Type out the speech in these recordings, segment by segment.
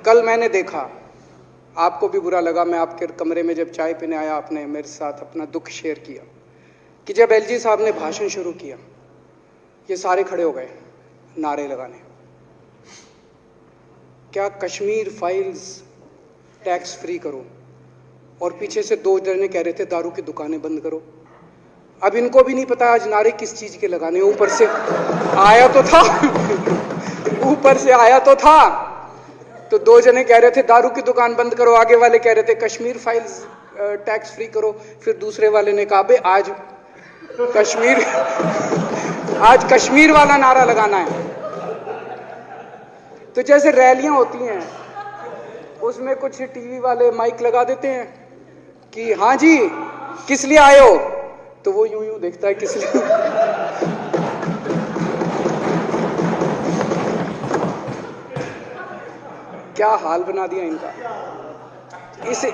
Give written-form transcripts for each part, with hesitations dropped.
कल मैंने देखा, आपको भी बुरा लगा, मैं आपके कमरे में जब चाय पीने आया आपने मेरे साथ अपना दुख शेयर किया कि जब एलजी साहब ने भाषण शुरू किया ये सारे खड़े हो गए नारे लगाने। क्या कश्मीर फाइल्स टैक्स फ्री करो, और पीछे से 2 जने कह रहे थे दारू की दुकानें बंद करो। अब इनको भी नहीं पता आज नारे किस चीज के लगाने, ऊपर से आया तो था ऊपर से आया तो था। तो 2 जने कह रहे थे दारू की दुकान बंद करो, आगे वाले कह रहे थे कश्मीर फाइल्स टैक्स फ्री करो, फिर दूसरे वाले ने कहा बे आज कश्मीर वाला नारा लगाना है। तो जैसे रैलियां होती हैं उसमें कुछ टीवी वाले माइक लगा देते हैं कि हाँ जी किस लिए आए हो, तो वो यूं यूं देखता है किस लिए क्या हाल बना दिया इनका।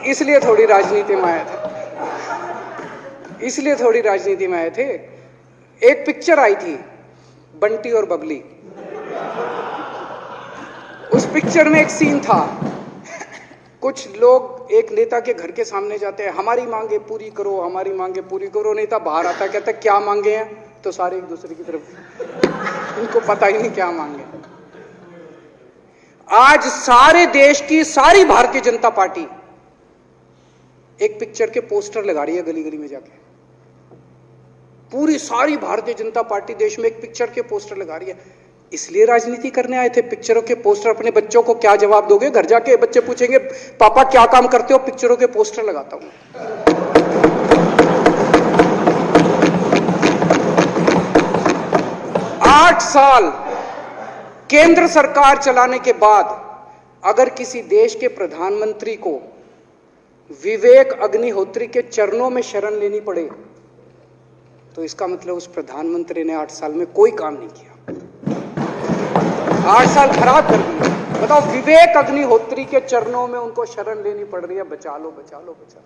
इसलिए थोड़ी राजनीति में आया था, इसलिए थोड़ी राजनीति में आए थे। एक पिक्चर आई थी बंटी और बबली, उस पिक्चर में एक सीन था, कुछ लोग एक नेता के घर के सामने जाते हैं, हमारी मांगे पूरी करो, हमारी मांगे पूरी करो। नेता बाहर आता कहता है क्या मांगे हैं, तो सारे एक दूसरे की तरफ, उनको पता ही नहीं क्या मांगे। आज सारे देश की सारी भारतीय जनता पार्टी एक पिक्चर के पोस्टर लगा रही है गली गली में जाके। पूरी सारी भारतीय जनता पार्टी देश में एक पिक्चर के पोस्टर लगा रही है। इसलिए राजनीति करने आए थे, पिक्चरों के पोस्टर। अपने बच्चों को क्या जवाब दोगे? घर जाके बच्चे पूछेंगे पापा क्या काम करते हो? पिक्चरों के पोस्टर लगाता हूं। 8 साल केंद्र सरकार चलाने के बाद अगर किसी देश के प्रधानमंत्री को विवेक अग्निहोत्री के चरणों में शरण लेनी पड़े तो इसका मतलब उस प्रधानमंत्री ने 8 साल में कोई काम नहीं किया, 8 साल खराब कर दिए। बताओ, विवेक अग्निहोत्री के चरणों में उनको शरण लेनी पड़ रही है, बचा लो बचा लो बचा लो।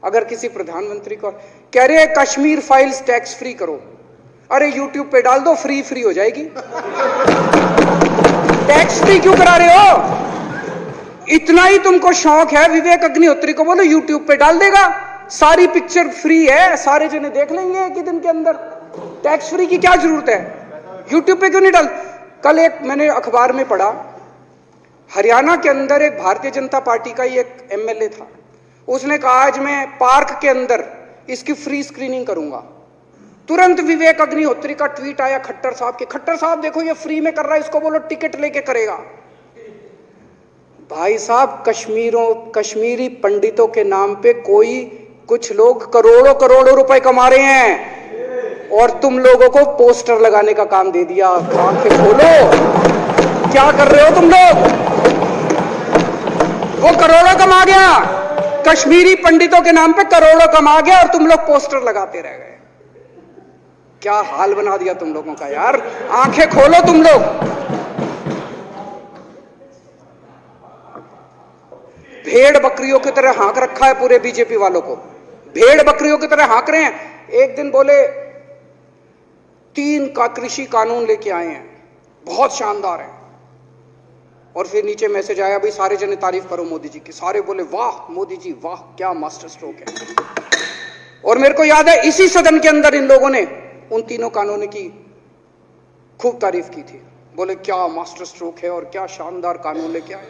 अगर किसी प्रधानमंत्री को कह रहे हैं कश्मीर फाइल्स टैक्स फ्री करो, अरे यूट्यूब पे डाल दो, फ्री हो जाएगी। टैक्स फ्री क्यों करा रहे हो? इतना ही तुमको शौक है, विवेक अग्निहोत्री को बोलो यूट्यूब पे डाल देगा, सारी पिक्चर फ्री है, सारे जने देख लेंगे एक ही दिन के अंदर। टैक्स फ्री की क्या जरूरत है? यूट्यूब पे क्यों नहीं डाल? कल एक मैंने अखबार में पढ़ा, हरियाणा के अंदर एक भारतीय जनता पार्टी का ही एक एमएलए था, उसने कहा आज मैं पार्क के अंदर इसकी फ्री स्क्रीनिंग करूंगा। तुरंत विवेक अग्निहोत्री का ट्वीट आया खट्टर साहब के, खट्टर साहब देखो ये फ्री में कर रहा है, इसको बोलो टिकट लेके करेगा। भाई साहब, कश्मीरी पंडितों के नाम पे कुछ लोग करोड़ों रुपए कमा रहे हैं और तुम लोगों को पोस्टर लगाने का काम दे दिया। आंखें खोलो, क्या कर रहे हो तुम लोग? वो करोड़ों कमा गया, कश्मीरी पंडितों के नाम पे करोड़ों कमा गया और तुम लोग पोस्टर लगाते रह गए। क्या हाल बना दिया तुम लोगों का यार, आंखें खोलो तुम लोग। भेड़ बकरियों की तरह हाँक रखा है पूरे बीजेपी वालों को, भेड़ बकरियों की तरह हाँक रहे हैं। एक दिन बोले 3 का कृषि कानून लेके आए हैं, बहुत शानदार है, और फिर नीचे मैसेज आया भाई सारे जने तारीफ करो मोदी जी की। सारे बोले वाह मोदी जी वाह, क्या मास्टर स्ट्रोक है। और मेरे को याद है इसी सदन के अंदर इन लोगों ने उन 3 कानूनों की खूब तारीफ की थी, बोले क्या मास्टर स्ट्रोक है और क्या शानदार कानून लेके आए।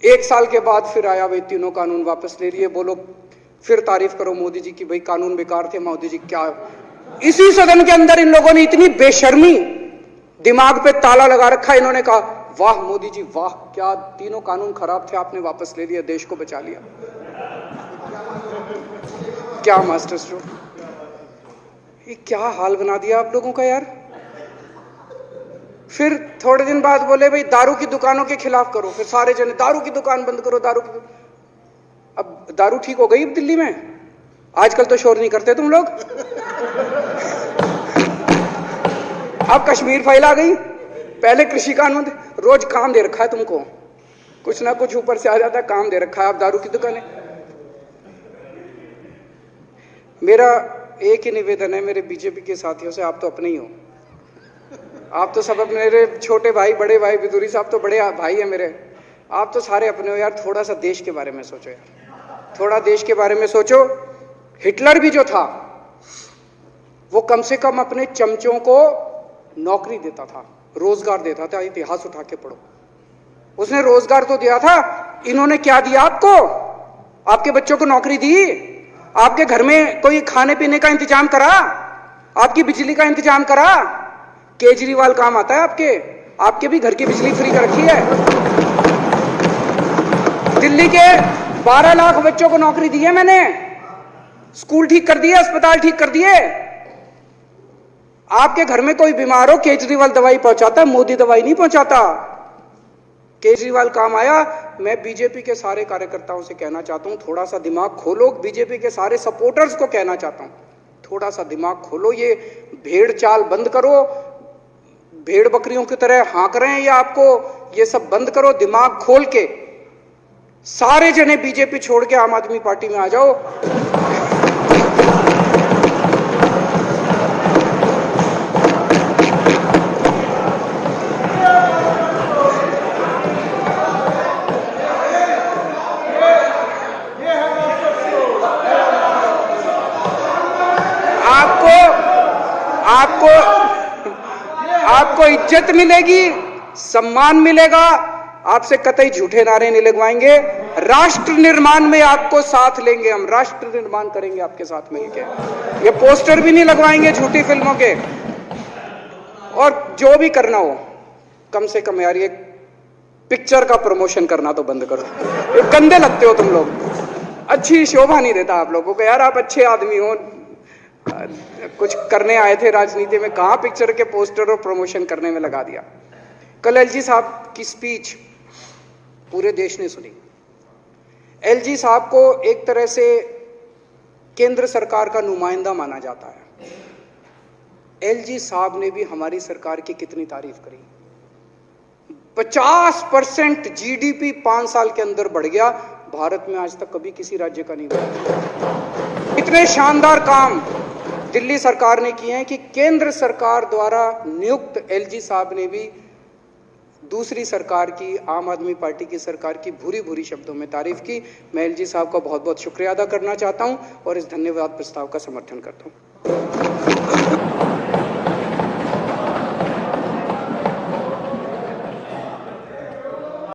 1 साल के बाद फिर आया भाई 3 कानून वापस ले लिए, बोलो फिर तारीफ करो मोदी जी की, भाई कानून बेकार थे मोदी जी। क्या इसी सदन के अंदर इन लोगों ने इतनी बेशर्मी, दिमाग पे ताला लगा रखा, इन्होंने कहा वाह मोदी जी वाह, क्या 3 कानून खराब थे आपने वापस ले लिया, देश को बचा लिया। क्या मास्टर स्ट्रोक, ये क्या हाल बना दिया आप लोगों का यार। फिर थोड़े दिन बाद बोले भाई दारू की दुकानों के खिलाफ करो, फिर सारे जने दारू की दुकान बंद करो, अब दारू ठीक हो गई दिल्ली में? आजकल तो शोर नहीं करते तुम लोग। अब कश्मीर फाइल आ गई, पहले कृषि कानून, रोज काम दे रखा है तुमको, कुछ ना कुछ ऊपर से आ जाता है, काम दे रखा है। अब दारू की दुकानें। मेरा एक ही निवेदन है मेरे बीजेपी के साथियों से, आप तो अपने ही हो, आप तो सब मेरे छोटे भाई बड़े भाई, बिदुरी साहब तो बड़े भाई है मेरे, आप तो सारे अपने हो यार, थोड़ा सा देश के बारे में सोचो यार, थोड़ा देश के बारे में सोचो। हिटलर भी जो था वो कम से कम अपने चमचों को नौकरी देता था, रोजगार देता था। इतिहास उठा के पढ़ो, उसने रोजगार तो दिया था। इन्होंने क्या दिया आपको? आपके बच्चों को नौकरी दी? आपके घर में कोई खाने पीने का इंतजाम करा? आपकी बिजली का इंतजाम करा? केजरीवाल काम आता है आपके? आपके भी घर की बिजली फ्री कर रखी है। दिल्ली के 12 लाख बच्चों को नौकरी दी है मैंने, स्कूल ठीक कर दिए, अस्पताल ठीक कर दिए। आपके घर में कोई बीमार हो, केजरीवाल दवाई पहुंचाता है, मोदी दवाई नहीं पहुंचाता। केजरीवाल काम आया। मैं बीजेपी के सारे कार्यकर्ताओं से कहना चाहता हूं, थोड़ा सा दिमाग खोलो। बीजेपी के सारे सपोर्टर्स को कहना चाहता हूं, थोड़ा सा दिमाग खोलो। ये भेड़ चाल बंद करो, भेड़ बकरियों की तरह हाँक रहे हैं ये आपको, ये सब बंद करो। दिमाग खोल के सारे जने बीजेपी छोड़ के आम आदमी पार्टी में आ जाओ। आपको इज्जत मिलेगी, सम्मान मिलेगा। आपसे कतई झूठे नारे नहीं लगवाएंगे। राष्ट्र निर्माण में आपको साथ लेंगे, हम राष्ट्र निर्माण करेंगे आपके साथ मिलकर। ये पोस्टर भी नहीं लगवाएंगे झूठी फिल्मों के। और जो भी करना हो, कम से कम यार ये पिक्चर का प्रमोशन करना तो बंद करो। ये गंदे लगते हो तुम लोग, अच्छी शोभा नहीं देता आप लोगों को यार। आप अच्छे आदमी हो, कुछ करने आए थे राजनीति में, कहां पिक्चर के पोस्टर और प्रमोशन करने में लगा दिया। कल एलजी साहब की स्पीच पूरे देश ने सुनी। एलजी साहब को एक तरह से केंद्र सरकार का नुमाइंदा माना जाता है। एलजी साहब ने भी हमारी सरकार की कितनी तारीफ करी। 50% जीडीपी 5 साल के अंदर बढ़ गया। भारत में आज तक कभी किसी राज्य का नहीं हुआ। इतने शानदार काम दिल्ली सरकार ने किए हैं कि केंद्र सरकार द्वारा नियुक्त एलजी साहब ने भी दूसरी सरकार की, आम आदमी पार्टी की सरकार की भूरी भूरी शब्दों में तारीफ की। मैं एलजी साहब का बहुत बहुत शुक्रिया अदा करना चाहता हूं और इस धन्यवाद प्रस्ताव का समर्थन करता हूं।